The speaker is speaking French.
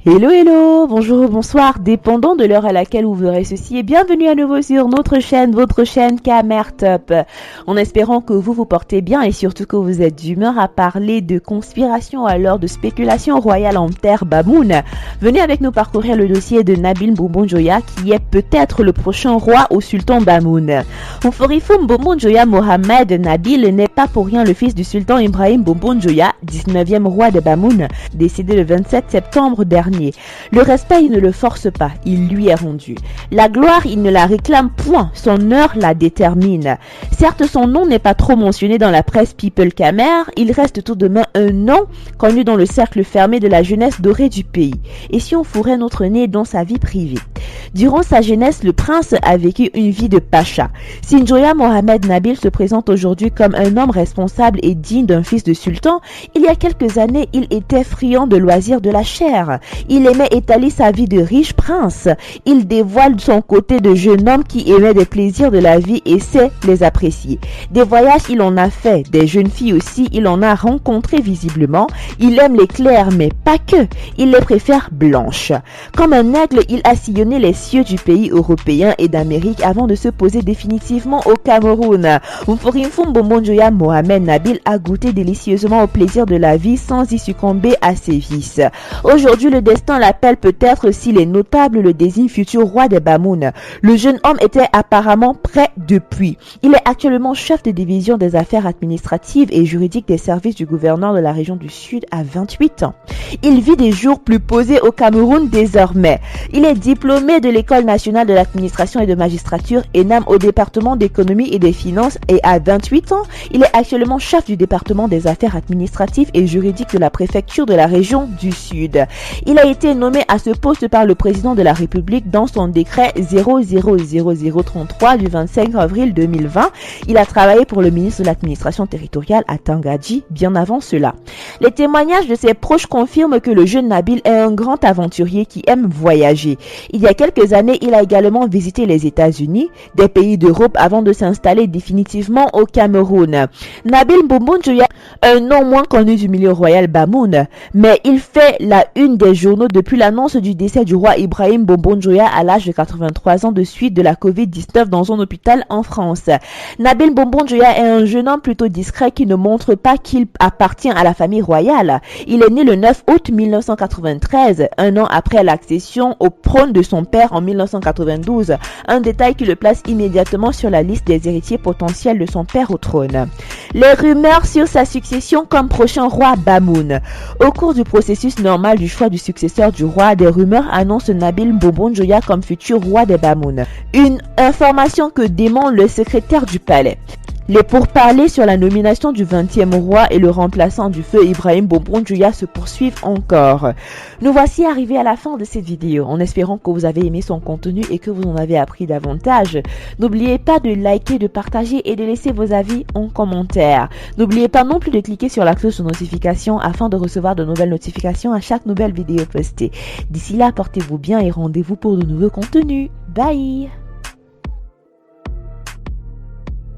Hello, hello, bonjour ou bonsoir, dépendant de l'heure à laquelle vous verrez ceci et bienvenue à nouveau sur notre chaîne, votre chaîne Camertop. En espérant que vous vous portez bien et surtout que vous êtes d'humeur à parler de conspiration à l'heure de spéculation royale en terre Bamoun, venez avec nous parcourir le dossier de Nabil Bombon-Joya qui est peut-être le prochain roi au sultan Bamoun. Ouforifoum Bombon-Joya Mohamed Nabil n'est pas pour rien le fils du sultan Ibrahim Bombon-Joya, 19e roi de Bamoun, décédé le 27 septembre dernier. Le respect, il ne le force pas, il lui est rendu. La gloire, il ne la réclame point, son heure la détermine. Certes, son nom n'est pas trop mentionné dans la presse People Camer, il reste tout de même un nom connu dans le cercle fermé de la jeunesse dorée du pays. Et si on fourrait notre nez dans sa vie privée? Durant sa jeunesse, le prince a vécu une vie de pacha. Sinjoya Mohamed Nabil se présente aujourd'hui comme un homme responsable et digne d'un fils de sultan. Il y a quelques années, il était friand de loisirs de la chair. Il aimait étaler sa vie de riche prince. Il dévoile son côté de jeune homme qui aimait des plaisirs de la vie et sait les apprécier. Des voyages, il en a fait. Des jeunes filles aussi, il en a rencontré visiblement. Il aime les claires, mais pas que. Il les préfère blanches. Comme un aigle, il a sillonné les cieux du pays européen et d'Amérique avant de se poser définitivement au Cameroun. Ouforifoum Bombon-Joya Mohamed Nabil a goûté délicieusement au plaisir de la vie sans y succomber à ses vices. Aujourd'hui, le destin l'appelle peut-être s'il est notable le désigne futur roi des Bamoun. Le jeune homme était apparemment prêt depuis. Il est actuellement chef de division des affaires administratives et juridiques des services du gouverneur de la région du Sud à 28 ans. Il vit des jours plus posés au Cameroun désormais. Il est diplômé de l'École nationale de l'administration et de magistrature ENAM au département d'économie et des finances et à 28 ans, il est actuellement chef du département des affaires administratives et juridiques de la préfecture de la région du Sud. Il a été nommé à ce poste par le président de la République dans son décret 000033 du 25 avril 2020. Il a travaillé pour le ministre de l'administration territoriale à Tangadji bien avant cela. Les témoignages de ses proches confirment que le jeune Nabil est un grand aventurier qui aime voyager. Il y a quelques années, il a également visité les États-Unis, des pays d'Europe avant de s'installer définitivement au Cameroun. Nabil Bombon-Joya, un nom moins connu du milieu royal Bamoun, mais il fait la une des journaux depuis l'annonce du décès du roi Ibrahim Bombon-Joya à l'âge de 83 ans de suite de la Covid-19 dans un hôpital en France. Nabil Bombon-Joya est un jeune homme plutôt discret qui ne montre pas qu'il appartient à la famille royale. Il est né le 9 août 1993, un an après l'accession au trône de son père en 1992, un détail qui le place immédiatement sur la liste des héritiers potentiels de son père au trône. Les rumeurs sur sa succession comme prochain roi Bamoun. Au cours du processus normal du choix du successeur du roi, des rumeurs annoncent Nabil Bombon-Joya comme futur roi des Bamoun. Une information que dément le secrétaire du palais. Les pourparlers sur la nomination du 20e roi et le remplaçant du feu Ibrahim Bombon-Joya se poursuivent encore. Nous voici arrivés à la fin de cette vidéo, en espérant que vous avez aimé son contenu et que vous en avez appris davantage. N'oubliez pas de liker, de partager et de laisser vos avis en commentaire. N'oubliez pas non plus de cliquer sur la cloche de notification afin de recevoir de nouvelles notifications à chaque nouvelle vidéo postée. D'ici là, portez-vous bien et rendez-vous pour de nouveaux contenus. Bye!